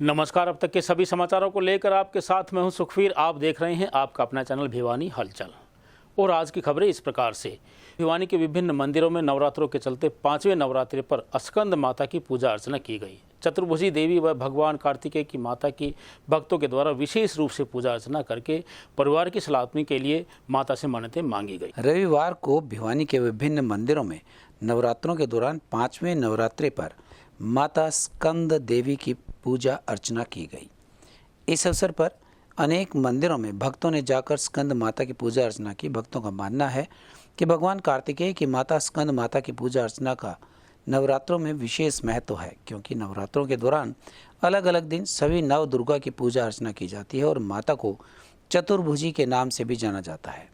नमस्कार। अब तक के सभी समाचारों को लेकर आपके साथ मैं हूं सुखवीर। आप देख रहे हैं आपका अपना चैनल भिवानी हलचल। और आज की खबरें इस प्रकार से। भिवानी के विभिन्न मंदिरों में नवरात्रों के चलते 5वें नवरात्रि पर स्कंद माता की पूजा अर्चना की गई। चतुर्भुजी देवी व भगवान कार्तिकेय की माता की भक्तों के द्वारा विशेष रूप से पूजा अर्चना करके परिवार की सलामती के लिए माता से मन्नतें मांगी गई। रविवार को भिवानी के विभिन्न मंदिरों में नवरात्रों के दौरान 5वें नवरात्रि पर माता स्कंद देवी की पूजा अर्चना की गई। इस अवसर पर अनेक मंदिरों में भक्तों ने जाकर स्कंद माता की पूजा अर्चना की। भक्तों का मानना है कि भगवान कार्तिकेय की माता स्कंद माता की पूजा अर्चना का नवरात्रों में विशेष महत्व है, क्योंकि नवरात्रों के दौरान अलग अलग दिन सभी नव दुर्गा की पूजा अर्चना की जाती है और माता को चतुर्भुजी के नाम से भी जाना जाता है।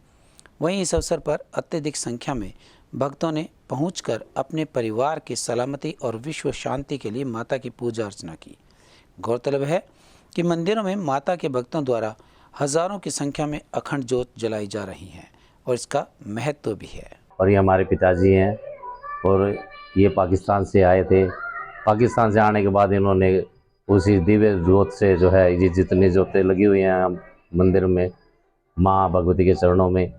वहीं इस अवसर पर अत्यधिक संख्या में भक्तों ने पहुंचकर अपने परिवार की सलामती और विश्व शांति के लिए माता की पूजा अर्चना की। गौरतलब है कि मंदिरों में माता के भक्तों द्वारा हजारों की संख्या में अखंड ज्योत जलाई जा रही है और इसका महत्व भी है। और ये हमारे पिताजी हैं और ये पाकिस्तान से आए थे। पाकिस्तान से आने के बाद इन्होंने उसी दिव्य ज्योत से जो है ये जितनी ज्योतें लगी हुई हैं मंदिर में माँ भगवती के चरणों में,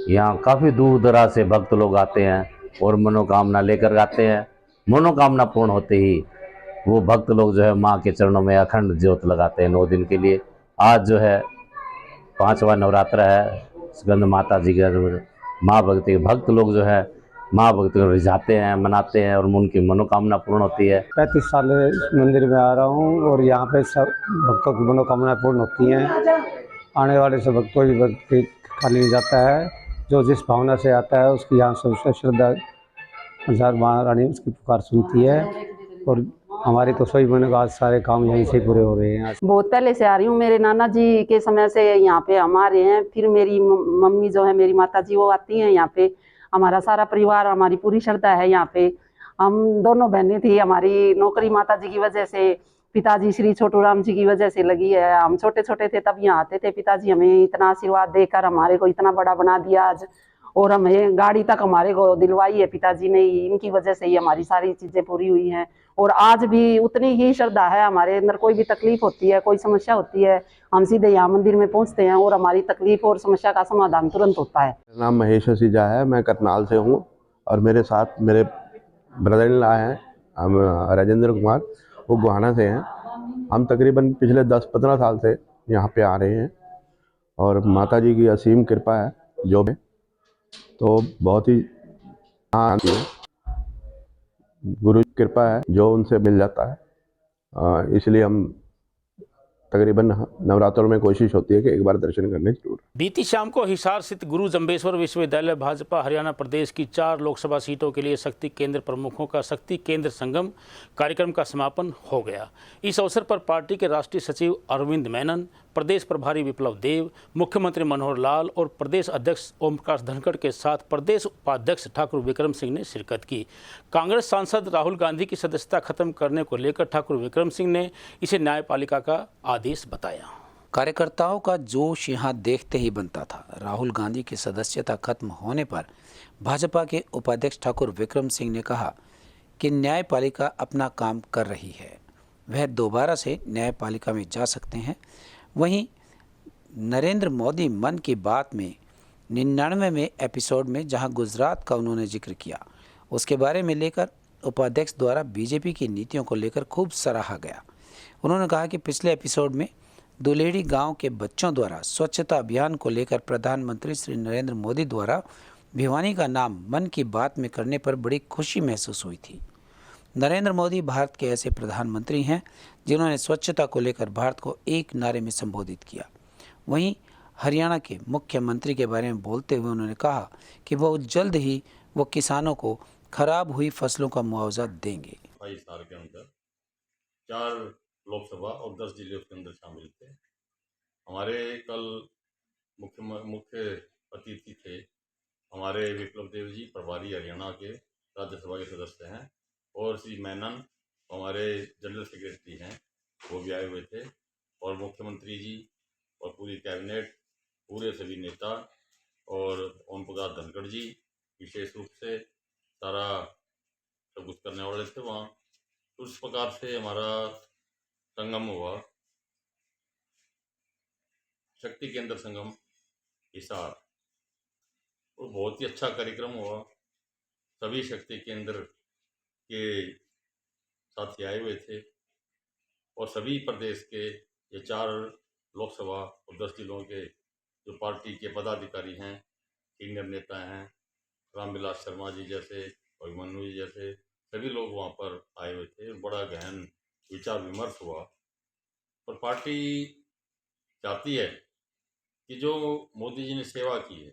यहाँ काफ़ी दूर दराज से भक्त लोग आते हैं और मनोकामना लेकर आते हैं। मनोकामना पूर्ण होते ही वो भक्त लोग जो है माँ के चरणों में अखंड ज्योत लगाते हैं 9 दिन के लिए। आज जो है 5वां नवरात्र है। स्कंद माता जी का माँ भक्ति के भक्त लोग जो है माँ भक्ति को रिझाते हैं, मनाते हैं और उनकी मनोकामना पूर्ण होती है। 35 साल इस मंदिर में आ रहा हूँ और यहाँ पे सब भक्तों की मनोकामना पूर्ण होती हैं। आने वाले सब भक्तों की भक्ति खाली नहीं जाता है। जो जिस भावना से आता है उसकी यहाँ सबसे श्रद्धा अनुसार महारानी उसकी पुकार सुनती है और हमारे तो सभी मन का सारे काम यहीं से पूरे हो रहे हैं। बहुत पहले से आ रही हूँ। मेरे नाना जी के समय से यहाँ पे हम आ रहे हैं। फिर मेरी मम्मी जो है मेरी माता जी वो आती हैं यहाँ पे। हमारा सारा परिवार, हमारी पूरी श्रद्धा है यहाँ पे। हम दोनों बहनें थी, हमारी नौकरी माता जी की वजह से पिताजी श्री छोटू राम जी की वजह से लगी है। हम छोटे छोटे थे तब यहाँ आते थे। पिताजी हमें इतना आशीर्वाद देकर हमारे को इतना बड़ा बना दिया आज, और हमें गाड़ी तक हमारे को दिलवाई है पिताजी ने। इनकी वजह से ही हमारी सारी चीजें पूरी हुई हैं। और आज भी उतनी ही श्रद्धा है हमारे अंदर। कोई भी तकलीफ होती है, कोई समस्या होती है, हम सीधे यहाँ मंदिर में पहुँचते हैं और हमारी तकलीफ और समस्या का समाधान तुरंत होता है। मेरा नाम महेश सिजा है, मैं करनाल से हूँ और मेरे साथ मेरे ब्रदर इन लॉ हैं हम राजेंद्र कुमार, वो गोहाना से हैं। हम तकरीबन पिछले 10-15 साल से यहाँ पे आ रहे हैं और माता जी की असीम कृपा है जो भी, तो बहुत ही गुरु की कृपा है जो उनसे मिल जाता है। इसलिए हम तकरीबन नवरात्रों में कोशिश होती है कि एक बार दर्शन करने जरूर। बीती शाम को हिसार स्थित गुरु जम्बेश्वर विश्वविद्यालय भाजपा हरियाणा प्रदेश की 4 लोकसभा सीटों के लिए शक्ति केंद्र प्रमुखों का शक्ति केंद्र संगम कार्यक्रम का समापन हो गया। इस अवसर पर पार्टी के राष्ट्रीय सचिव अरविंद मेनन, प्रदेश प्रभारी विप्लव देव, मुख्यमंत्री मनोहर लाल और प्रदेश अध्यक्ष ओम प्रकाश धनखड़ के साथ प्रदेश उपाध्यक्ष ठाकुर विक्रम सिंह ने शिरकत की। कांग्रेस सांसद राहुल गांधी की सदस्यता खत्म करने को लेकर ठाकुर विक्रम सिंह ने इसे न्यायपालिका का आदेश बताया। कार्यकर्ताओं का जोश यहाँ देखते ही बनता था। राहुल गांधी की सदस्यता खत्म होने पर भाजपा के उपाध्यक्ष ठाकुर विक्रम सिंह ने कहा कि न्यायपालिका अपना काम कर रही है, वह दोबारा से न्यायपालिका में जा सकते हैं। वहीं नरेंद्र मोदी मन की बात में 99वें एपिसोड में जहां गुजरात का उन्होंने जिक्र किया, उसके बारे में लेकर उपाध्यक्ष द्वारा बीजेपी की नीतियों को लेकर खूब सराहा गया। उन्होंने कहा कि पिछले एपिसोड में दुलेड़ी गांव के बच्चों द्वारा स्वच्छता अभियान को लेकर प्रधानमंत्री श्री नरेंद्र मोदी द्वारा भिवानी का नाम मन की बात में करने पर बड़ी खुशी महसूस हुई थी। नरेंद्र मोदी भारत के ऐसे प्रधानमंत्री हैं जिन्होंने स्वच्छता को लेकर भारत को एक नारे में संबोधित किया। वहीं हरियाणा के मुख्यमंत्री के बारे में बोलते हुए उन्होंने कहा कि वो जल्द ही वो किसानों को खराब हुई फसलों का मुआवजा देंगे। 22 साल के अंदर 4 लोकसभा और 10 जिले उसके अंदर शामिल थे। हमारे कल मुख्य अतिथि थे हमारे विप्लव देव जी, प्रभारी हरियाणा के राज्यसभा के सदस्य हैं, और श्री मेनन हमारे जनरल सेक्रेटरी हैं, वो भी आए हुए थे। और मुख्यमंत्री जी और पूरी कैबिनेट, पूरे सभी नेता और ओम प्रकाश धनखड़ जी विशेष रूप से सारा सब कुछ करने वाले थे वहाँ। तो उस प्रकार से हमारा संगम हुआ, शक्ति केंद्र संगम हिसार, वो बहुत ही अच्छा कार्यक्रम हुआ। सभी शक्ति केंद्र के साथी आए हुए थे और सभी प्रदेश के ये 4 लोकसभा और 10 जिलों के जो पार्टी के पदाधिकारी हैं, सीनियर नेता हैं, रामविलास शर्मा जी जैसे, अभिमन्यु जी जैसे, सभी लोग वहाँ पर आए हुए थे। बड़ा गहन विचार विमर्श हुआ और पार्टी चाहती है कि जो मोदी जी ने सेवा की है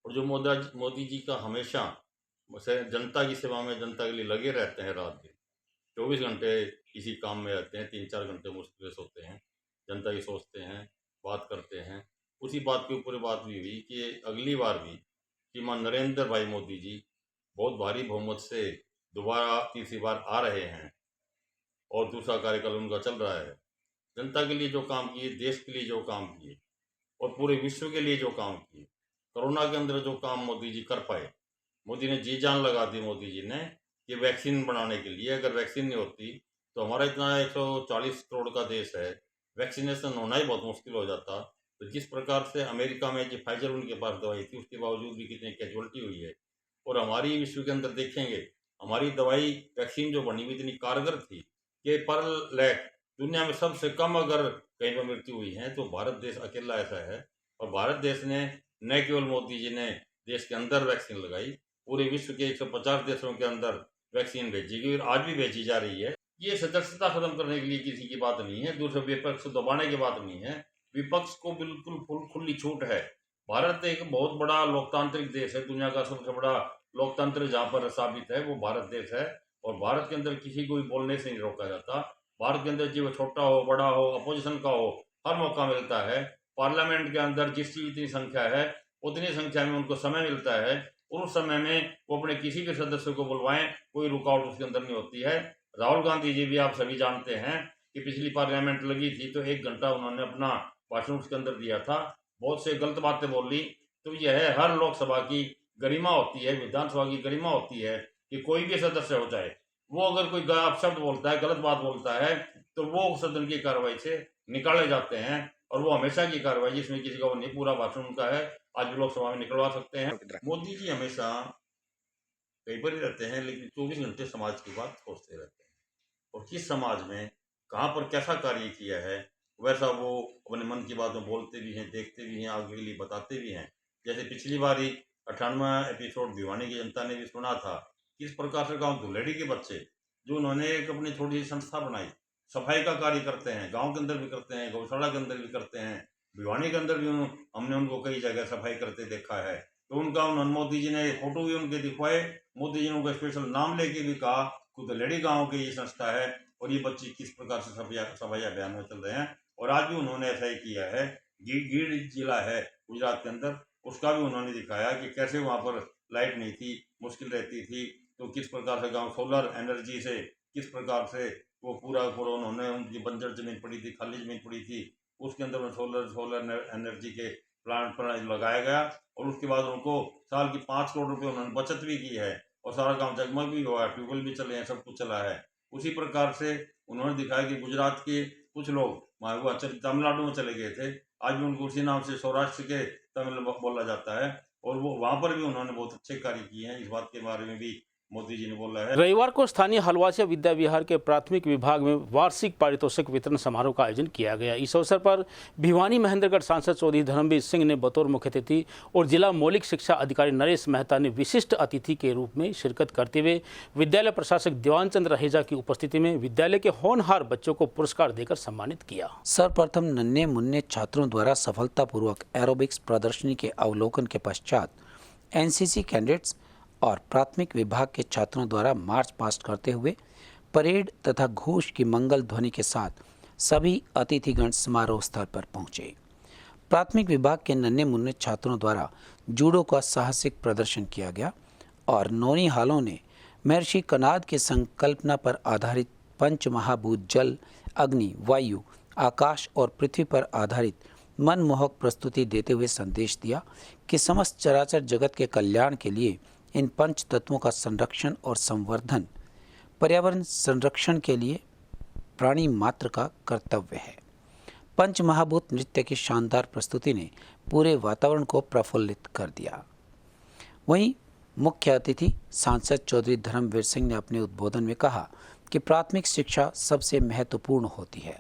और जो मोदी जी का हमेशा जनता की सेवा में, जनता के लिए लगे रहते हैं, रात दिन 24 घंटे इसी काम में रहते हैं, 3-4 घंटे मुश्किल से सोते हैं, जनता की सोचते हैं, बात करते हैं। उसी बात के ऊपर बात भी हुई कि अगली बार भी श्रीमान नरेंद्र भाई मोदी जी बहुत भारी बहुमत से दोबारा तीसरी बार आ रहे हैं और दूसरा कार्यकाल उनका चल रहा है। जनता के लिए जो काम किए, देश के लिए जो काम किए और पूरे विश्व के लिए जो काम किए, कोरोना के अंदर जो काम मोदी जी कर पाए, मोदी ने जी जान लगा दी मोदी जी ने कि वैक्सीन बनाने के लिए। अगर वैक्सीन नहीं होती तो हमारा इतना 140 करोड़ का देश है, वैक्सीनेशन होना ही बहुत मुश्किल हो जाता। तो जिस प्रकार से अमेरिका में जो फाइजर उनके पास दवाई थी, उसके बावजूद भी कितनी कैजुअलिटी हुई है, और हमारी विश्व के अंदर देखेंगे हमारी दवाई वैक्सीन जो बनी हुई इतनी कारगर थी कि पर लाख दुनिया में सबसे कम अगर कहीं पर मृत्यु हुई है तो भारत देश अकेला ऐसा है। और भारत देश ने न केवल मोदी जी ने देश के अंदर वैक्सीन लगाई, पूरे विश्व के 150 देशों के अंदर वैक्सीन भेजी गई और आज भी भेजी जा रही है। ये सदस्यता खत्म करने के लिए किसी की बात नहीं है, दूसरे विपक्ष को दबाने की बात नहीं है। विपक्ष को बिल्कुल खुली छूट है। भारत एक बहुत बड़ा लोकतांत्रिक देश है, दुनिया का सबसे बड़ा लोकतंत्र जहाँ पर साबित है वो भारत देश है। और भारत के अंदर किसी को भी बोलने से नहीं रोका जाता। भारत के अंदर चाहे वो छोटा हो, बड़ा हो, अपोजिशन का हो, हर मौका मिलता है। पार्लियामेंट के अंदर जिसकी जितनी संख्या है उतनी संख्या में उनको समय मिलता है और उस समय में वो अपने किसी भी सदस्य को बुलवाएं, कोई रुकावट उसके अंदर नहीं होती है। राहुल गांधी जी भी आप सभी जानते हैं कि पिछली पार्लियामेंट लगी थी तो 1 घंटा उन्होंने अपना भाषण उसके अंदर दिया था, बहुत से गलत बातें बोली। तो यह हर लोकसभा की गरिमा होती है, विधानसभा की गरिमा होती है कि कोई भी सदस्य हो जाए, वो अगर कोई अपशब्द बोलता है, गलत बात बोलता है तो वो सदन की कार्रवाई से निकाले जाते हैं। और वो हमेशा की कार्रवाई, जिसमें किसी का वो नहीं पूरा भाषण उनका है, आज भी लोकसभा में निकलवा सकते हैं। मोदी जी हमेशा कहीं पर ही रहते हैं लेकिन 24 घंटे समाज की बात सोचते रहते हैं और किस समाज में कहाँ पर कैसा कार्य किया है वैसा वो अपने मन की बात में बोलते भी हैं, देखते भी हैं, आगे के लिए बताते भी हैं। जैसे पिछली बार 98वां एपिसोड भिवानी की जनता ने भी सुना था, किस प्रकार से गांव धुलेड़ी के बच्चे जो उन्होंने एक अपनी थोड़ी सी संस्था बनाई, सफाई का कार्य करते हैं, गांव के अंदर भी करते हैं, गौशाला के अंदर भी करते हैं, भिवानी के अंदर भी हमने उनको कई जगह सफाई करते देखा है। तो उनका उन्होंने मोदी जी ने फोटो भी उनके दिखवाए, मोदी जी ने उनका स्पेशल नाम लेके भी कहा कि धुलेड़ी गाँव की ये संस्था है और ये बच्चे किस प्रकार से सफाई अभियान में चल रहे हैं। और आज भी उन्होंने ऐसा ही किया है। गीर जिला है गुजरात के अंदर, उसका भी उन्होंने दिखाया कि कैसे वहाँ पर लाइट नहीं थी, मुश्किल रहती थी, तो किस प्रकार से गांव सोलर एनर्जी से किस प्रकार से वो पूरा उन्होंने, उनकी बंजर जमीन पड़ी थी, खाली जमीन पड़ी थी, उसके अंदर सोलर एनर्जी के प्लांट पर लगाया गया और उसके बाद उनको साल की 5 करोड़ रुपये उन्होंने बचत भी की है और सारा गाँव जगमग भी हुआ है, ट्यूबवेल भी चले हैं, सब कुछ चला है। उसी प्रकार से उन्होंने दिखाया कि गुजरात के कुछ लोग वो तमिलनाडु में चले गए थे, आज भी उनको उसी नाम से सौराष्ट्र के तमिल बोला जाता है और वो वहाँ पर भी उन्होंने बहुत अच्छे कार्य किए हैं। इस बात के बारे में भी मोदी जी ने बोला है। रविवार को स्थानीय हलवासिया विद्या विहार के प्राथमिक विभाग में वार्षिक पारितोषिक वितरण समारोह का आयोजन किया गया। इस अवसर पर भिवानी महेंद्रगढ़ सांसद चौधरी धर्मवीर सिंह ने बतौर मुख्य अतिथि और जिला मौलिक शिक्षा अधिकारी नरेश मेहता ने विशिष्ट अतिथि के रूप में शिरकत करते हुए विद्यालय प्रशासक देवान चंद्र रहेजा की उपस्थिति में विद्यालय के होनहार बच्चों को पुरस्कार देकर सम्मानित किया। सर्वप्रथम नन्हे मुन्ने छात्रों द्वारा सफलतापूर्वक एरोबिक्स प्रदर्शनी के अवलोकन के पश्चात एनसीसी कैडेट्स और प्राथमिक विभाग के छात्रों द्वारा मार्च पास्ट करते हुए परेड तथा घोष की मंगल ध्वनि के साथ सभी अतिथिगण समारोह स्थल पर पहुंचे। प्राथमिक विभाग के नन्हे मुन्ने छात्रों द्वारा जूडो का साहसिक प्रदर्शन किया गया और नौनिहालों ने महर्षि कनाद के संकल्पना पर आधारित पंच महाभूत जल, अग्नि, वायु, आकाश और पृथ्वी पर आधारित मनमोहक प्रस्तुति देते हुए संदेश दिया कि समस्त चराचर जगत के कल्याण के लिए इन पंच तत्वों का संरक्षण और संवर्धन, पर्यावरण संरक्षण के लिए प्राणी मात्र का कर्तव्य है। पंचमहाभूत नृत्य की शानदार प्रस्तुति ने पूरे वातावरण को प्रफुल्लित कर दिया। वहीं मुख्य अतिथि सांसद चौधरी धर्मवीर सिंह ने अपने उद्बोधन में कहा कि प्राथमिक शिक्षा सबसे महत्वपूर्ण होती है।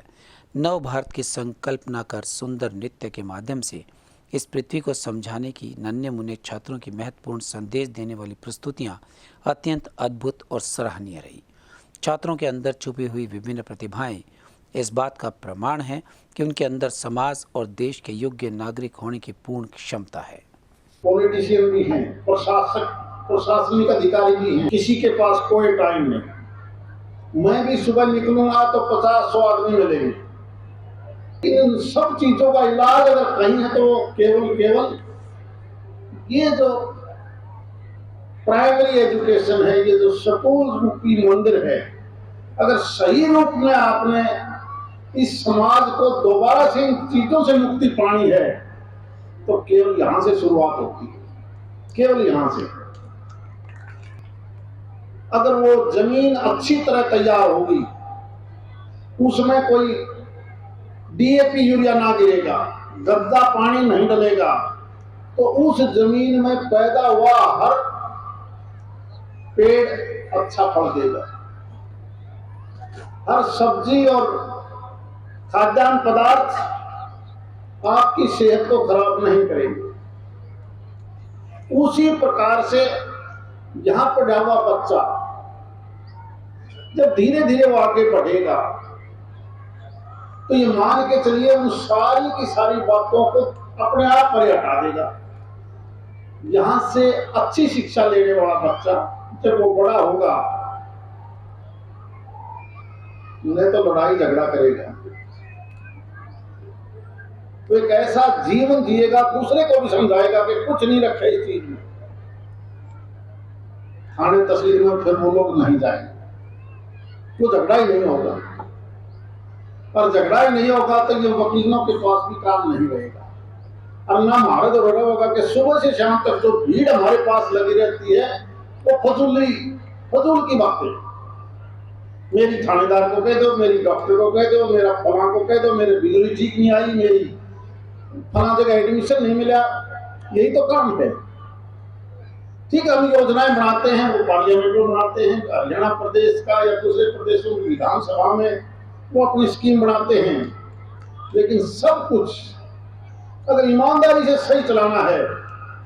नव भारत की संकल्पना कर सुंदर नृत्य के माध्यम से इस पृथ्वी को समझाने की नन्हे मुन्ने छात्रों की महत्वपूर्ण संदेश देने वाली प्रस्तुतियां अत्यंत अद्भुत और सराहनीय रही। छात्रों के अंदर छुपी हुई विभिन्न प्रतिभाएं इस बात का प्रमाण है कि उनके अंदर समाज और देश के योग्य नागरिक होने की पूर्ण क्षमता है। पॉलिटिशियन भी हैं, प्रशासनिक अधिकारी भी हैं, किसी के पास कोई टाइम नहीं। मैं भी सुबह निकलूंगा तो 50-100 आदमी मिलेंगे। इन सब चीजों का इलाज अगर कहीं है तो केवल ये जो प्राइमरी एजुकेशन है, ये जो स्कूल रूपी मंदिर है, अगर सही रूप में आपने इस समाज को दोबारा से इन चीजों से मुक्ति पानी है तो केवल यहां से शुरुआत होती है, केवल यहां से। अगर वो जमीन अच्छी तरह तैयार होगी, उसमें कोई डीएपी यूरिया ना गिरेगा, गंदा पानी नहीं डलेगा, तो उस जमीन में पैदा हुआ हर पेड़ अच्छा फल देगा। हर सब्जी और खाद्यान्न पदार्थ आपकी सेहत को खराब नहीं करेंगे। उसी प्रकार से यहां पढ़ा हुआ बच्चा जब धीरे धीरे वो आगे बढ़ेगा तो ये मान के चलिए उन सारी की सारी बातों को अपने आप पर हटा देगा। यहां से अच्छी शिक्षा लेने वाला बच्चा जब वो बड़ा होगा नहीं तो लड़ाई झगड़ा करेगा, तो एक ऐसा जीवन जिएगा, दूसरे को भी समझाएगा कि कुछ नहीं रखे इस चीज में। थाने तहसील में फिर वो लोग नहीं जाएंगे, वो झगड़ा ही नहीं होगा। और झगड़ा ही नहीं होगा तो ये वकीलों के पास भी काम नहीं रहेगा। और ना हमारा तो रोगा होगा कि सुबह से शाम तक जो भीड़ हमारे पास लगी रहती है वो फजूल की बातें। मेरी थानेदार को कह दो, मेरी डॉक्टर को कह दो, मेरा फलां को कह दो, मेरे बिजली ठीक नहीं आई, मेरी फलां जगह एडमिशन नहीं मिला, यही तो काम है। ठीक है, हम योजनाएं बनाते हैं, वो पार्लियामेंट में बनाते हैं, हरियाणा प्रदेश का या दूसरे प्रदेशों की विधानसभा में वो अपनी स्कीम बनाते हैं, लेकिन सब कुछ अगर ईमानदारी से सही चलाना है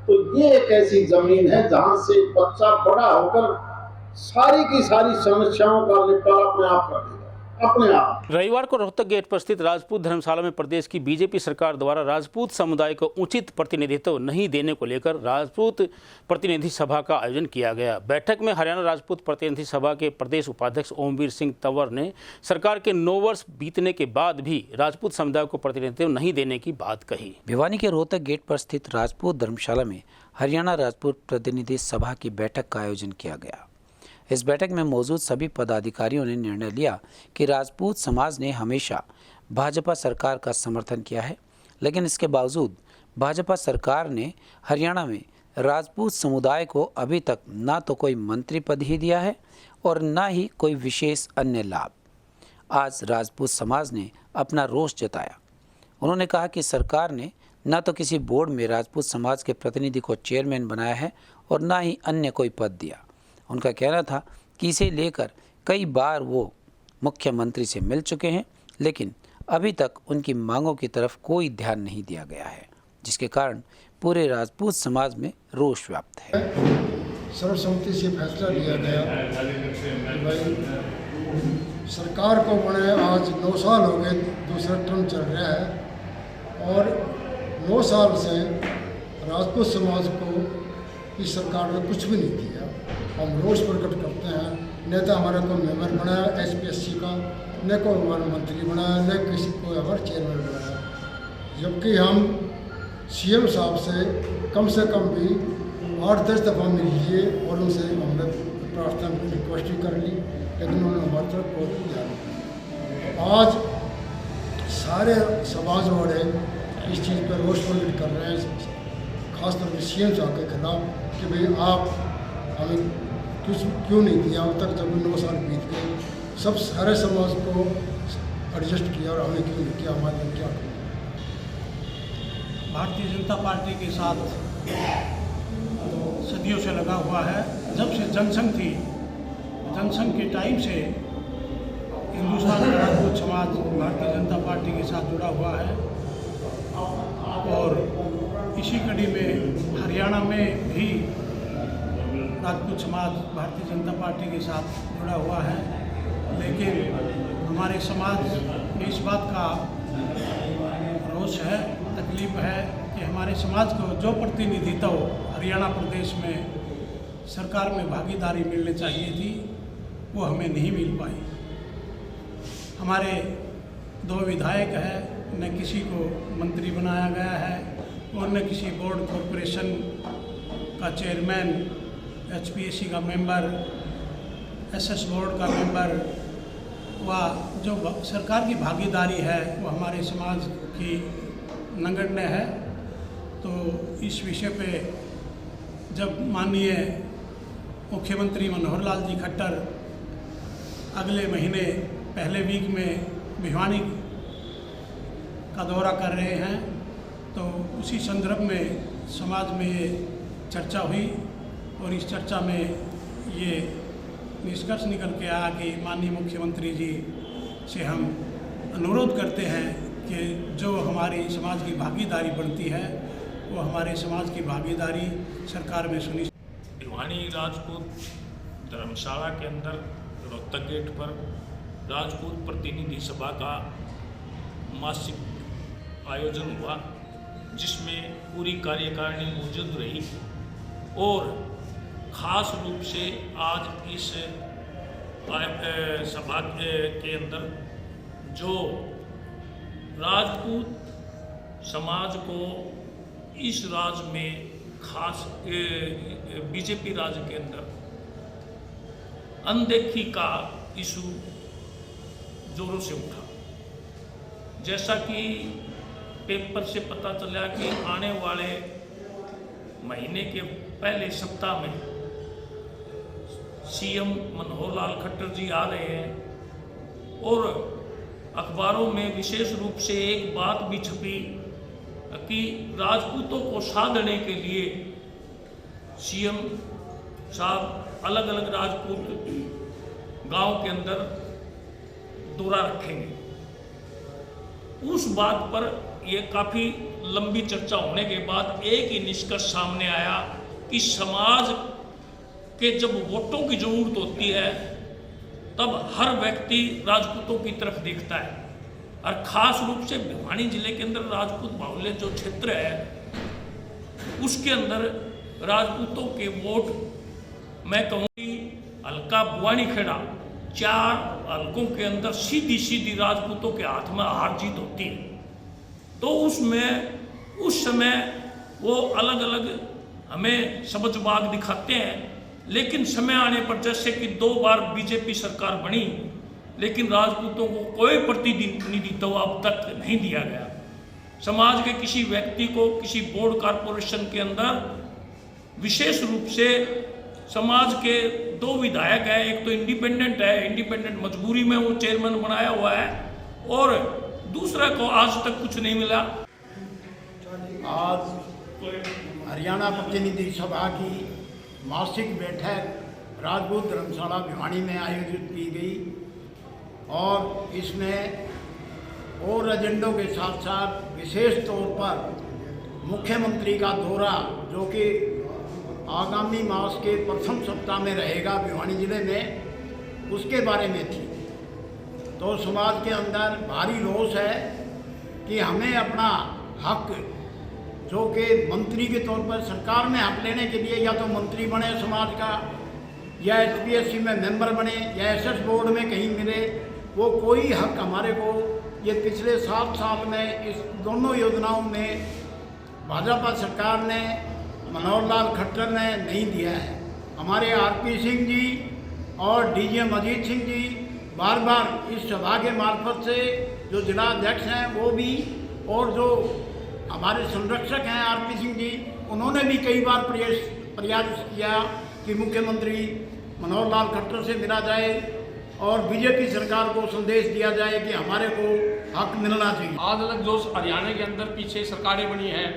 तो ये एक ऐसी जमीन है जहां से बच्चा बड़ा होकर सारी की सारी समस्याओं का निपटारा अपने आप कर देगा, अपने आप। रविवार को रोहतक गेट पर स्थित राजपूत धर्मशाला में प्रदेश की बीजेपी सरकार द्वारा राजपूत समुदाय को उचित प्रतिनिधित्व नहीं देने को लेकर राजपूत प्रतिनिधि सभा का आयोजन किया गया। बैठक में हरियाणा राजपूत प्रतिनिधि सभा के प्रदेश उपाध्यक्ष ओमवीर सिंह तंवर ने सरकार के 9 वर्ष बीतने के बाद भी राजपूत समुदाय को प्रतिनिधित्व नहीं देने की बात कही। भिवानी के रोहतक गेट पर स्थित राजपूत धर्मशाला में हरियाणा राजपूत प्रतिनिधि सभा की बैठक का आयोजन किया गया। इस बैठक में मौजूद सभी पदाधिकारियों ने निर्णय लिया कि राजपूत समाज ने हमेशा भाजपा सरकार का समर्थन किया है, लेकिन इसके बावजूद भाजपा सरकार ने हरियाणा में राजपूत समुदाय को अभी तक ना तो कोई मंत्री पद ही दिया है और ना ही कोई विशेष अन्य लाभ। आज राजपूत समाज ने अपना रोष जताया। उन्होंने कहा कि सरकार ने न तो किसी बोर्ड में राजपूत समाज के प्रतिनिधि को चेयरमैन बनाया है और ना ही अन्य कोई पद दिया। उनका कहना था कि इसे लेकर कई बार वो मुख्यमंत्री से मिल चुके हैं, लेकिन अभी तक उनकी मांगों की तरफ कोई ध्यान नहीं दिया गया है, जिसके कारण पूरे राजपूत समाज में रोष व्याप्त है। सर्वसम्मति से फैसला लिया गया कि भाई सरकार को बने आज 9 साल हो गए, दूसरा टर्म चल रहा है और 9 साल से राजपूत समाज को इस सरकार ने कुछ भी नहीं दिया। हम रोष प्रकट करते हैं। न तो हमारा कोई मेंबर बनाया SPSC का, न कोई हमारा मंत्री बनाया, न किसी को हमारा चेयरमैन बनाया, जबकि हम CM साहब से कम भी 8-10 दफ़ा मिल लिए और उनसे हमने प्रार्थना रिक्वेस्ट भी कर ली, लेकिन उन्होंने हमारी तरफ कोई ध्यान नहीं। आज सारे समाज वाले इस चीज़ पर रोष प्रकट कर रहे हैं, खासतौर पर CM साहब के खिलाफ कि भाई आप हमें क्यों नहीं दिया अब तक, जब 9 साल बीत गए। सब सारे समाज को एडजस्ट किया और हमें क्यों नहीं किया, हमारे लिए क्या करें। भारतीय जनता पार्टी के साथ सदियों से लगा हुआ है। जब से जनसंघ थी, जनसंघ के टाइम से हिंदुस्तान का राजपूत समाज भारतीय जनता पार्टी के साथ जुड़ा हुआ है और इसी कड़ी में हरियाणा में भी राजपूत समाज भारतीय जनता पार्टी के साथ जुड़ा हुआ है। लेकिन हमारे समाज में इस बात का रोष है, तकलीफ है कि हमारे समाज को जो प्रतिनिधित्व हरियाणा प्रदेश में सरकार में भागीदारी मिलनी चाहिए थी वो हमें नहीं मिल पाई। हमारे 2 विधायक हैं, न किसी को मंत्री बनाया गया है और न किसी बोर्ड कॉरपोरेशन का चेयरमैन, HPSC का मेंबर, SS बोर्ड का मेंबर व जो सरकार की भागीदारी है वो हमारे समाज की नगण्य है। तो इस विषय पे जब माननीय मुख्यमंत्री मनोहर लाल जी खट्टर अगले महीने पहले वीक में भिवानी का दौरा कर रहे हैं तो उसी संदर्भ में समाज में ये चर्चा हुई और इस चर्चा में ये निष्कर्ष निकल के आया कि माननीय मुख्यमंत्री जी से हम अनुरोध करते हैं कि जो हमारी समाज की भागीदारी बनती है वो हमारे समाज की भागीदारी सरकार में सुनिश्चित। भिवानी राजपूत धर्मशाला के अंदर रोहतक गेट पर राजपूत प्रतिनिधि सभा का मासिक आयोजन हुआ जिसमें पूरी कार्यकारिणी मौजूद रही और ख़ास रूप से आज इस सभा के अंदर जो राजपूत समाज को इस राज्य में खास बीजेपी राज्य के अंदर अनदेखी का इशू जोरों से उठा। जैसा कि पेपर से पता चला कि आने वाले महीने के पहले सप्ताह में CM मनोहर लाल खट्टर जी आ रहे हैं और अखबारों में विशेष रूप से एक बात भी छपी कि राजपूतों को साधने के लिए CM साहब अलग अलग राजपूत गांव के अंदर दौरा रखेंगे। उस बात पर ये काफ़ी लंबी चर्चा होने के बाद एक ही निष्कर्ष सामने आया कि समाज के जब वोटों की जरूरत होती है तब हर व्यक्ति राजपूतों की तरफ देखता है और ख़ास रूप से भिवानी जिले के अंदर राजपूत बाहुल्य जो क्षेत्र है उसके अंदर राजपूतों के वोट मैं कहूँगी हल्का बुआनी खेड़ा 4 हल्कों के अंदर सीधी सीधी राजपूतों के हाथ में हार जीत होती है। तो उसमें उस समय वो अलग अलग हमें सबज बाग दिखाते हैं, लेकिन समय आने पर जैसे कि 2 बार बीजेपी सरकार बनी लेकिन राजपूतों को कोई प्रतिनिधित्व अब तक नहीं दिया गया। समाज के किसी व्यक्ति को किसी बोर्ड कॉरपोरेशन के अंदर विशेष रूप से समाज के 2 विधायक हैं, एक तो इंडिपेंडेंट है, इंडिपेंडेंट मजबूरी में वो चेयरमैन बनाया हुआ है और दूसरा को आज तक कुछ नहीं मिला। आज हरियाणा प्रतिनिधि सभा की मासिक बैठक राजपूत धर्मशाला भिवानी में आयोजित की गई और इसमें और एजेंडों के साथ साथ विशेष तौर पर मुख्यमंत्री का दौरा जो कि आगामी मास के प्रथम सप्ताह में रहेगा भिवानी जिले में, उसके बारे में थी। तो समाज के अंदर भारी रोष है कि हमें अपना हक जो कि मंत्री के तौर पर सरकार में हक लेने के लिए या तो मंत्री बने समाज का या HPSC में मेंबर बने या SS बोर्ड में कहीं मिले, वो कोई हक हमारे को ये पिछले 7 साल में इस दोनों योजनाओं में भाजपा सरकार ने मनोहर लाल खट्टर ने नहीं दिया है। हमारे RP सिंह जी और DGM अजीत सिंह जी बार बार इस सभा के मार्फत से जो जिला अध्यक्ष हैं वो भी और जो हमारे संरक्षक हैं RP सिंह जी, उन्होंने भी कई बार प्रयास किया कि मुख्यमंत्री मनोहर लाल खट्टर से मिला जाए और बीजेपी सरकार को संदेश दिया जाए कि हमारे को हक मिलना चाहिए। आज अलग जो हरियाणा के अंदर पीछे सरकारें बनी हैं,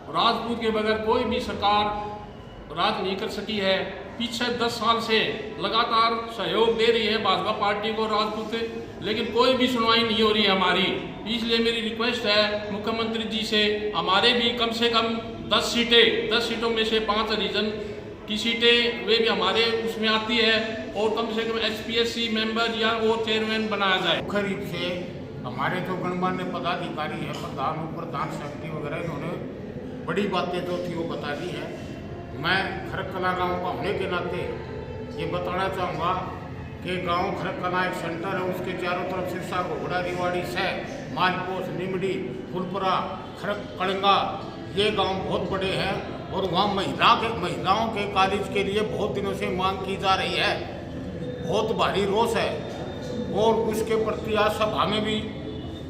राजपूत के बगैर कोई भी सरकार राज नहीं कर सकी है। पीछे 10 साल से लगातार सहयोग दे रही है भाजपा पार्टी को राजपूत, लेकिन कोई भी सुनवाई नहीं हो रही है हमारी। इसलिए मेरी रिक्वेस्ट है मुख्यमंत्री जी से, हमारे भी कम से कम 10 सीटों में से 5 रीजन की सीटें वे भी हमारे उसमें आती है, और कम से कम SPSC मेंबर या वो चेयरमैन बनाया जाए। मुख्य रूप से हमारे जो गणमान्य पदाधिकारी हैं, प्रधान उप प्रधान सेक्रेटरी वगैरह, इन्होंने बड़ी बातें जो थी वो बता दी है। मैं खरकला गांव का होने के नाते ये बताना चाहूँगा कि गांव खरकला एक सेंटर है, उसके चारों तरफ सिरसा, घोड़ा, रिवाड़ी, सह, मालपोस, निमड़ी, फुलपुरा, खरक, कड़ंगा, ये गांव बहुत बड़े हैं और वहाँ महिलाओं के कॉलेज के लिए बहुत दिनों से मांग की जा रही है। बहुत भारी रोष है और उसके प्रति आज सभा में भी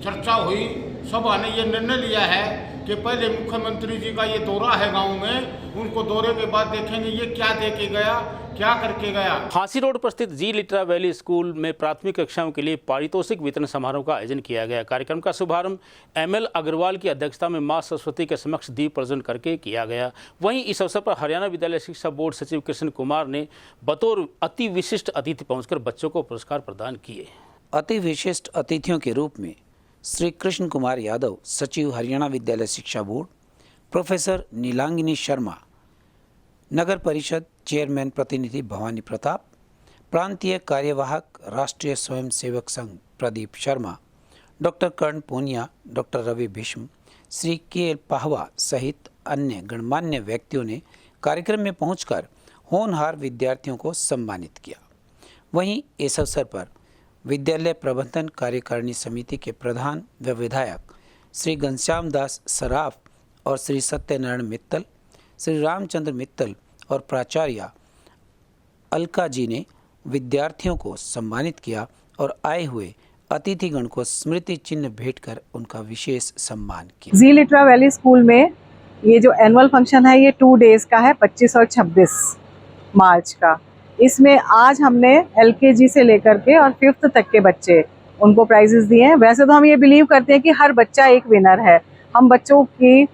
चर्चा हुई। सभा ने ये निर्णय लिया है कि पहले मुख्यमंत्री जी का ये दौरा है गांव में, उनको दौरे के बाद देखेंगे ये क्या दे के गया, क्या करके गया। फांसी रोड पर स्थित जी लिटरा वैली स्कूल में प्राथमिक कक्षाओं के लिए पारितोषिक वितरण समारोह का आयोजन किया गया। कार्यक्रम का शुभारंभ ML अग्रवाल की अध्यक्षता में मां सरस्वती के समक्ष दीप प्रज्वलन करके किया गया। वहीं इस अवसर पर हरियाणा विद्यालय शिक्षा बोर्ड सचिव कृष्ण कुमार ने बतौर अति विशिष्ट अतिथि पहुंचकर बच्चों को पुरस्कार प्रदान किए। अति विशिष्ट अतिथियों के रूप में श्री कृष्ण कुमार यादव, सचिव हरियाणा विद्यालय शिक्षा बोर्ड, प्रोफेसर नीलांगिनी शर्मा, नगर परिषद चेयरमैन प्रतिनिधि भवानी प्रताप, प्रांतीय कार्यवाहक राष्ट्रीय स्वयंसेवक संघ प्रदीप शर्मा, डॉक्टर कर्ण पूनिया, डॉक्टर रवि भीष्म, श्री KL पाहवा सहित अन्य गणमान्य व्यक्तियों ने कार्यक्रम में पहुंचकर होनहार विद्यार्थियों को सम्मानित किया। वहीं इस अवसर पर विद्यालय प्रबंधन कार्यकारिणी समिति के प्रधान व विधायक श्री घनश्याम दास सराफ और श्री सत्यनारायण मित्तल, श्री रामचंद्र मित्तल और प्राचार्य अलका जी ने विद्यार्थियों को सम्मानित किया और आए हुए अतिथिगण को स्मृति चिन्ह भेंट कर उनका विशेष सम्मान किया। जी लिटरा वैली स्कूल में ये जो एनुअल फंक्शन है ये 2 डेज का है, 25 और 26 मार्च का। इसमें आज हमने LKG से लेकर के और 5th तक के बच्चे उनको प्राइजेस दिए हैं। वैसे तो हम ये बिलीव करते हैं कि हर बच्चा एक विनर है। हम बच्चों की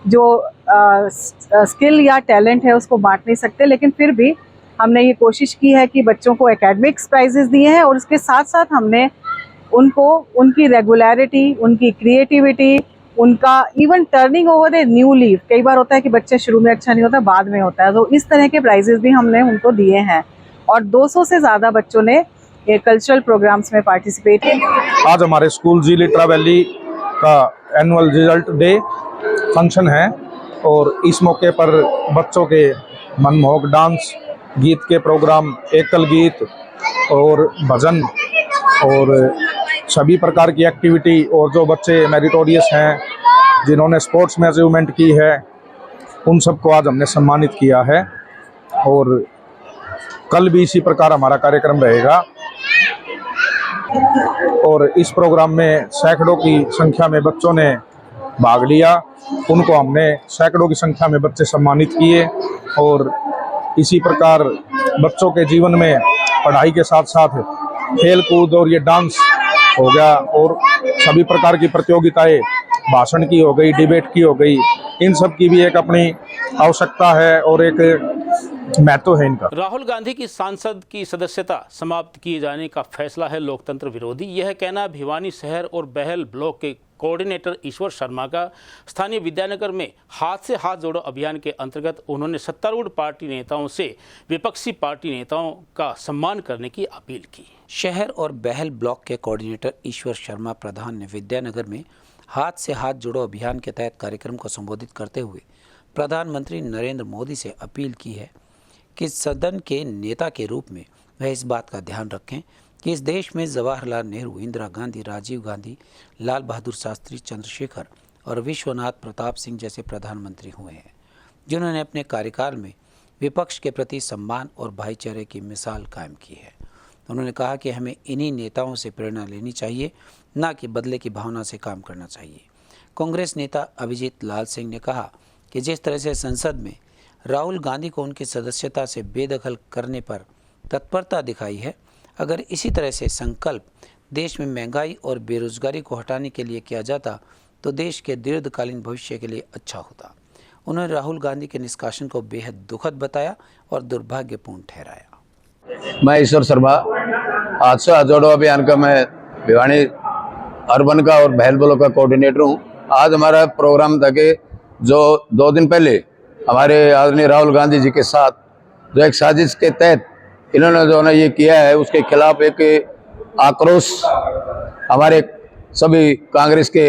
जो स्किल या टैलेंट है उसको बांट नहीं सकते, लेकिन फिर भी हमने ये कोशिश की है कि बच्चों को एकेडमिक्स प्राइजेस दिए हैं और उसके साथ साथ हमने उनको उनकी रेगुलरिटी, उनकी क्रिएटिविटी, उनका even turning over a new leaf, कई बार होता है कि बच्चे शुरू में अच्छा नहीं होता, बाद में होता है, तो इस तरह के प्राइजेस भी हमने उनको दिए हैं। और 200 से ज़्यादा बच्चों ने ये कल्चरल प्रोग्राम्स में पार्टिसिपेट किया। आज हमारे स्कूल जी लिटरा वैली का एनुअल रिजल्ट डे फंक्शन है और इस मौके पर बच्चों के मनमोहक डांस, गीत के प्रोग्राम, एकल गीत और भजन और सभी प्रकार की एक्टिविटी, और जो बच्चे मेरिटोरियस हैं जिन्होंने स्पोर्ट्स में अचीवमेंट की है उन सबको आज हमने सम्मानित किया है। और कल भी इसी प्रकार हमारा कार्यक्रम रहेगा और इस प्रोग्राम में सैकड़ों की संख्या में बच्चों ने भाग लिया। उनको हमने सैकड़ों की संख्या में बच्चे सम्मानित किए और इसी प्रकार बच्चों के जीवन में पढ़ाई के साथ साथ खेल कूद और ये डांस हो गया और सभी प्रकार की प्रतियोगिताएं, भाषण की हो गई, डिबेट की हो गई, इन सब की भी एक अपनी आवश्यकता है और एक महत्व है इनका। राहुल गांधी की सांसद की सदस्यता समाप्त किए जाने का फैसला है लोकतंत्र विरोधी। यह कहना भिवानी शहर और बहल ब्लॉक के कोऑर्डिनेटर ईश्वर शर्मा का स्थानीय विद्यानगर में हाथ से हाथ जोड़ो अभियान के अंतर्गत उन्होंने सत्तारूढ़ पार्टी नेताओं से विपक्षी पार्टी नेताओं का सम्मान करने की अपील की। शहर और बहल ब्लॉक के कोऑर्डिनेटर ईश्वर शर्मा प्रधान ने विद्यानगर में हाथ से हाथ जोड़ो अभियान के तहत कार्यक्रम को संबोधित करते हुए प्रधानमंत्री नरेंद्र मोदी से अपील की है कि सदन के नेता के रूप में वह इस बात का ध्यान रखें कि इस देश में जवाहरलाल नेहरू, इंदिरा गांधी, राजीव गांधी, लाल बहादुर शास्त्री, चंद्रशेखर और विश्वनाथ प्रताप सिंह जैसे प्रधानमंत्री हुए हैं, जिन्होंने अपने कार्यकाल में विपक्ष के प्रति सम्मान और भाईचारे की मिसाल कायम की है। उन्होंने कहा कि हमें इन्हीं नेताओं से प्रेरणा लेनी चाहिए, न कि बदले की भावना से काम करना चाहिए। कांग्रेस नेता अभिजीत लाल सिंह ने कहा कि जिस तरह से संसद में राहुल गांधी को उनकी सदस्यता से बेदखल करने पर तत्परता दिखाई है, अगर इसी तरह से संकल्प देश में महंगाई और बेरोजगारी को हटाने के लिए किया जाता तो देश के दीर्घकालीन भविष्य के लिए अच्छा होता। उन्होंने राहुल गांधी के निष्कासन को बेहद दुखद बताया और दुर्भाग्यपूर्ण ठहराया। मैं ईश्वर शर्मा, आज से हाथ जोड़ो अभियान का मैं भिवानी अर्बन का और बहल ब्लॉक का कोऑर्डिनेटर हूँ। आज हमारा प्रोग्राम था कि जो 2 दिन पहले हमारे आदरणीय राहुल गांधी जी के साथ जो एक साजिश के तहत इन्होंने जो है ये किया है, उसके खिलाफ एक आक्रोश हमारे सभी कांग्रेस के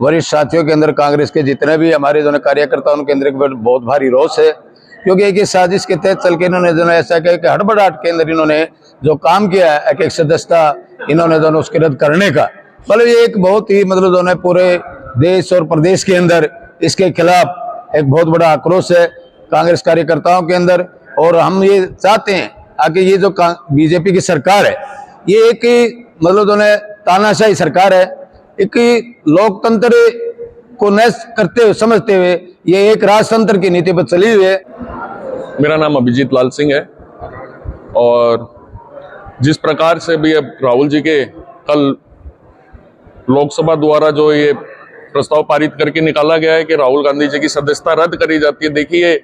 वरिष्ठ साथियों के अंदर, कांग्रेस के जितने भी हमारे जो कार्यकर्ता उनके अंदर बहुत भारी रोष है। क्योंकि एक साजिश के तहत चल के इन्होंने जो ऐसा कहा कि हड़बड़ाहट के अंदर इन्होंने जो काम किया है, एक सदस्यता इन्होंने दोनों उसके रद्द करने का, मतलब ये एक बहुत ही मतलब जो है पूरे देश और प्रदेश के अंदर इसके खिलाफ एक बहुत बड़ा आक्रोश है कांग्रेस कार्यकर्ताओं के अंदर। और हम ये चाहते हैं आगे ये जो बीजेपी की सरकार है, ये एक मतलब जो है तानाशाही सरकार है, एक लोकतंत्र को नष्ट करते हुए समझते हुए ये एक राजतंत्र की नीति पर चली हुई है। मेरा नाम अभिजीत लाल सिंह है और जिस प्रकार से भी अब राहुल जी के कल लोकसभा द्वारा जो ये प्रस्ताव पारित करके निकाला गया है कि राहुल गांधी जी की सदस्यता रद्द करी जाती है, देखिए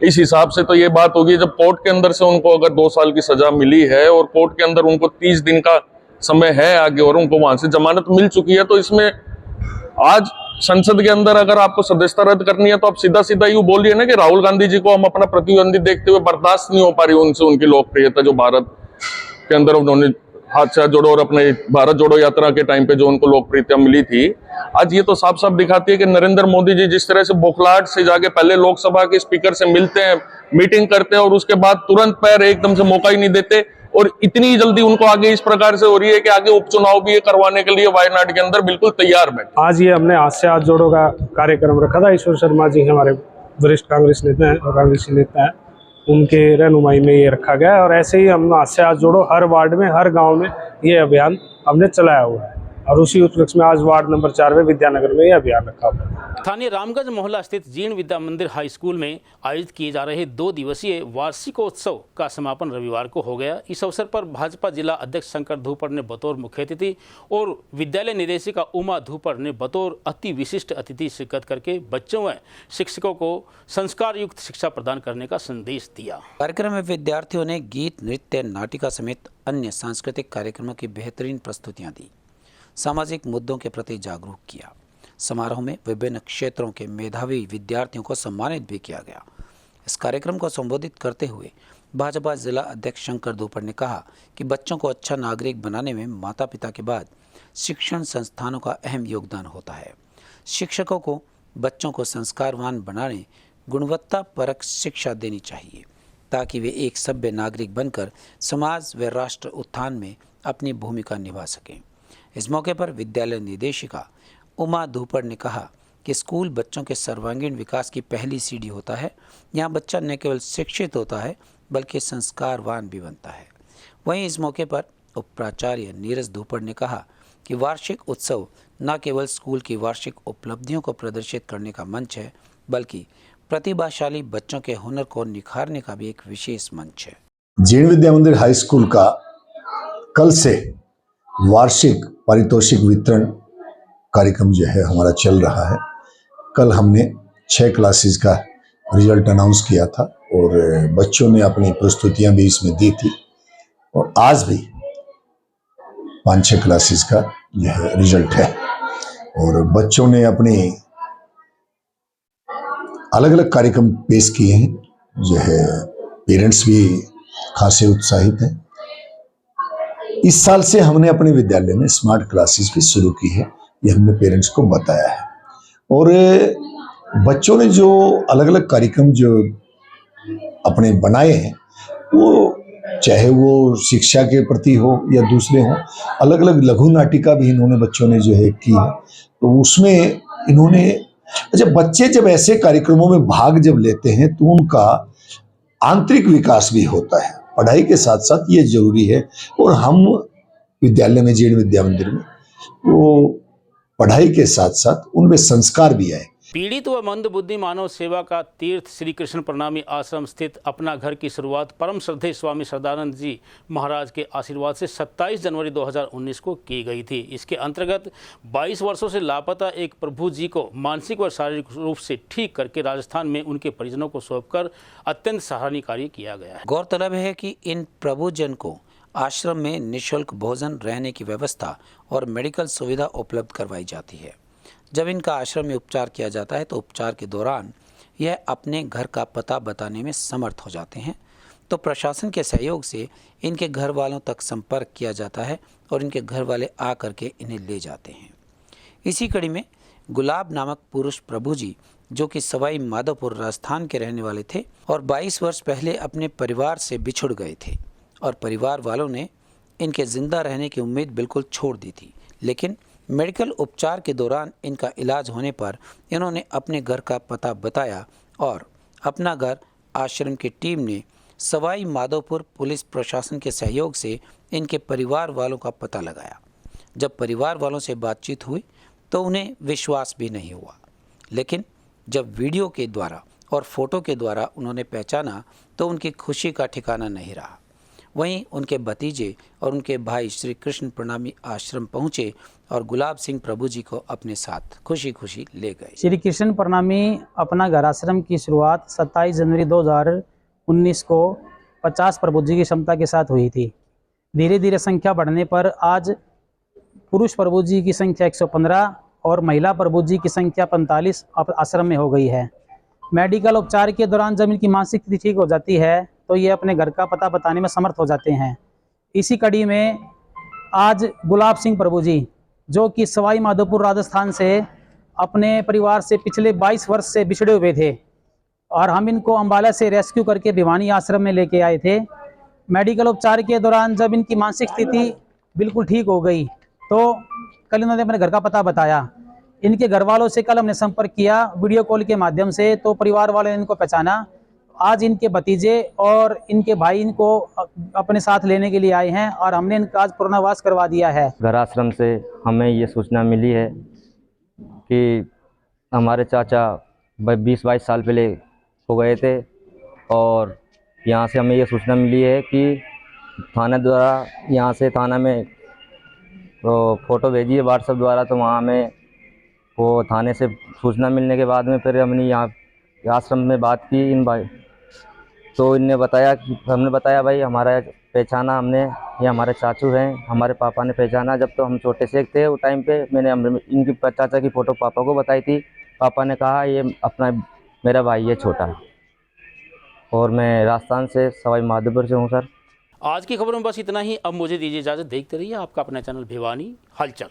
इस हिसाब से तो ये बात होगी जब कोर्ट के अंदर से उनको अगर 2 साल की सजा मिली है और कोर्ट के अंदर उनको 30 दिन का समय है आगे और उनको वहां से जमानत मिल चुकी है, तो इसमें आज संसद के अंदर अगर आपको सदस्यता रद्द करनी है तो आप सीधा सीधा यूं बोलिए ना कि राहुल गांधी जी को हम अपना प्रतिद्वंदी देखते हुए बर्दाश्त नहीं हो पा रही उनसे उनकी लोकप्रियता जो भारत के अंदर उन्होंने हाथ से जोड़ो और अपने भारत जोड़ो यात्रा के टाइम पे जो उनको लोकप्रियता मिली थी, आज ये तो साफ साफ दिखाती है कि नरेंद्र मोदी जी जिस तरह से बौखलाहट से जाके पहले लोकसभा के स्पीकर से मिलते हैं, मीटिंग करते हैं और उसके बाद तुरंत पैर एकदम से मौका ही नहीं देते, और इतनी जल्दी उनको आगे इस प्रकार से हो रही है कि आगे उपचुनाव भी ये करवाने के लिए वायनाड के अंदर बिल्कुल तैयार बैठे। आज ये हमने हाथ से हाथ जोड़ो का कार्यक्रम रखा था। ईश्वर शर्मा जी हमारे वरिष्ठ कांग्रेस नेता हैं और कांग्रेसी नेता हैं, उनके रहनुमाई में ये रखा गया है और ऐसे ही हम हाथ से हाथ जोड़ो हर वार्ड में, हर गांव में ये अभियान हमने चलाया हुआ है और उसी उपलक्ष्य में आज वार्ड नंबर 4 में विद्यानगर में ये अभियान रखा हुआ है। स्थानीय रामगंज मोहल्ला स्थित जीर्ण विद्या मंदिर हाई स्कूल में आयोजित किए जा रहे 2 दिवसीय वार्षिकोत्सव का समापन रविवार को हो गया। इस अवसर पर भाजपा जिला अध्यक्ष शंकर धूपर ने बतौर मुख्य अतिथि और विद्यालय निदेशिका उमा धूपर ने बतौर अति विशिष्ट अतिथि शिरकत करके बच्चों व शिक्षकों को संस्कार युक्त शिक्षा प्रदान करने का संदेश दिया। कार्यक्रम में विद्यार्थियों ने गीत, नृत्य, नाटिका समेत अन्य सांस्कृतिक कार्यक्रमों की बेहतरीन प्रस्तुतियां दी, सामाजिक मुद्दों के प्रति जागरूक किया। समारोह में विभिन्न क्षेत्रों के मेधावी विद्यार्थियों को सम्मानित भी किया गया। इस कार्यक्रम को संबोधित करते हुए भाजपा जिला अध्यक्ष शंकर धूपर ने कहा कि बच्चों को अच्छा नागरिक बनाने में माता पिता के बाद शिक्षण संस्थानों का अहम योगदान होता है। शिक्षकों को बच्चों को संस्कारवान बनाने, गुणवत्ता परक शिक्षा देनी चाहिए ताकि वे एक सभ्य नागरिक बनकर समाज व राष्ट्र उत्थान में अपनी भूमिका निभा सकें। इस मौके पर विद्यालय निदेशिका उमा धूपर ने कहा कि स्कूल बच्चों के सर्वांगीण विकास की पहली सीढ़ी होता है। यहाँ बच्चा न केवल शिक्षित होता है बल्कि संस्कारवान भी बनता है। वहीं इस मौके पर उप प्राचार्य नीरज धूपर ने कहा कि वार्षिक उत्सव न केवल स्कूल की वार्षिक उपलब्धियों को प्रदर्शित करने का मंच है बल्कि प्रतिभाशाली बच्चों के हुनर को निखारने का भी एक विशेष मंच है। जीर्ण विद्या मंदिर हाई स्कूल का कल से वार्षिक पारितोषिक वितरण कार्यक्रम जो है हमारा चल रहा है। कल हमने 6 क्लासेस का रिजल्ट अनाउंस किया था और बच्चों ने अपनी प्रस्तुतियां भी इसमें दी थी और आज भी 5-6 क्लासेस का यह रिजल्ट है और बच्चों ने अपने अलग अलग कार्यक्रम पेश किए हैं। जो है पेरेंट्स भी खासे उत्साहित हैं। इस साल से हमने अपने विद्यालय में स्मार्ट क्लासेस भी शुरू की है, ये हमने पेरेंट्स को बताया है और बच्चों ने जो अलग अलग कार्यक्रम जो अपने बनाए हैं वो चाहे वो शिक्षा के प्रति हो या दूसरे हो, अलग अलग लघु नाटिका भी इन्होंने बच्चों ने जो है की है। तो उसमें इन्होंने बच्चे जब ऐसे कार्यक्रमों में भाग जब लेते हैं तो उनका आंतरिक विकास भी होता है। पढ़ाई के साथ साथ ये जरूरी है और हम विद्यालय में जीर्ण विद्या मंदिर में वो पढ़ाई के साथ साथ उनमें संस्कार भी आए। पीड़ित व मंदबुद्धि मानव सेवा का तीर्थ श्री कृष्ण प्रणामी आश्रम स्थित अपना घर की शुरुआत परम श्रद्धेय स्वामी श्रद्धानंद जी महाराज के आशीर्वाद से 27 जनवरी 2019 को की गई थी। इसके अंतर्गत 22 वर्षों से लापता एक प्रभु जी को मानसिक व शारीरिक रूप से ठीक करके राजस्थान में उनके परिजनों को सौंपकर अत्यंत सराहनीय कार्य किया गया है। गौरतलब है कि इन प्रभुजन को आश्रम में निःशुल्क भोजन, रहने की व्यवस्था और मेडिकल सुविधा उपलब्ध करवाई जाती है। जब इनका आश्रम में उपचार किया जाता है तो उपचार के दौरान यह अपने घर का पता बताने में समर्थ हो जाते हैं, तो प्रशासन के सहयोग से इनके घर वालों तक संपर्क किया जाता है और इनके घर वाले आ करके इन्हें ले जाते हैं। इसी कड़ी में गुलाब नामक पुरुष प्रभु जी, जो कि सवाई माधोपुर राजस्थान के रहने वाले थे और 22 वर्ष पहले अपने परिवार से बिछुड़ गए थे और परिवार वालों ने इनके जिंदा रहने की उम्मीद बिल्कुल छोड़ दी थी, लेकिन मेडिकल उपचार के दौरान इनका इलाज होने पर इन्होंने अपने घर का पता बताया और अपना घर आश्रम की टीम ने सवाई माधोपुर पुलिस प्रशासन के सहयोग से इनके परिवार वालों का पता लगाया। जब परिवार वालों से बातचीत हुई तो उन्हें विश्वास भी नहीं हुआ, लेकिन जब वीडियो के द्वारा और फोटो के द्वारा उन्होंने पहचाना तो उनकी खुशी का ठिकाना नहीं रहा। वहीं उनके भतीजे और उनके भाई श्री कृष्ण प्रणामी आश्रम पहुंचे और गुलाब सिंह प्रभु जी को अपने साथ खुशी खुशी ले गए। श्री कृष्ण प्रणामी अपना घर आश्रम की शुरुआत 27 जनवरी 2019 को 50 प्रभु जी की क्षमता के साथ हुई थी। धीरे धीरे संख्या बढ़ने पर आज पुरुष प्रभु जी की संख्या 115 और महिला प्रभु जी की संख्या 45 आश्रम में हो गई है। मेडिकल उपचार के दौरान जब इनकी मानसिक स्थिति ठीक हो जाती है तो ये अपने घर का पता बताने में समर्थ हो जाते हैं। इसी कड़ी में आज गुलाब सिंह प्रभु जी, जो कि सवाई माधोपुर राजस्थान से अपने परिवार से पिछले 22 वर्ष से बिछड़े हुए थे और हम इनको अम्बाला से रेस्क्यू करके भिवानी आश्रम में लेके आए थे। मेडिकल उपचार के दौरान जब इनकी मानसिक स्थिति बिल्कुल ठीक हो गई तो कल इन्होंने अपने घर का पता बताया। इनके घर वालों से कल हमने संपर्क किया वीडियो कॉल के माध्यम से, तो परिवार वालों ने इनको पहचाना। आज इनके भतीजे और इनके भाई इनको अपने साथ लेने के लिए आए हैं और हमने इनका आज पुनर्वास करवा दिया है। घर आश्रम से हमें ये सूचना मिली है कि हमारे चाचा 20-22 साल पहले हो गए थे और यहाँ से हमें ये सूचना मिली है कि थाना द्वारा यहाँ से थाना में तो फ़ोटो भेजी है व्हाट्सएप द्वारा, तो वहाँ में वो थाने से सूचना मिलने के बाद में फिर हमने यहाँ आश्रम में बात की इन भाई, तो इनने बताया कि हमने बताया भाई हमारा पहचाना हमने, ये हमारे चाचू हैं, हमारे पापा ने पहचाना। जब तो हम छोटे से थे उस टाइम पे मैंने इनकी चाचा की फ़ोटो पापा को बताई थी। पापा ने कहा ये अपना मेरा भाई है छोटा, और मैं राजस्थान से सवाई माधोपुर से हूँ सर। आज की खबरों में बस इतना ही। अब मुझे दीजिए इजाज़त। देखते रहिए आपका अपना चैनल भिवानी हलचल।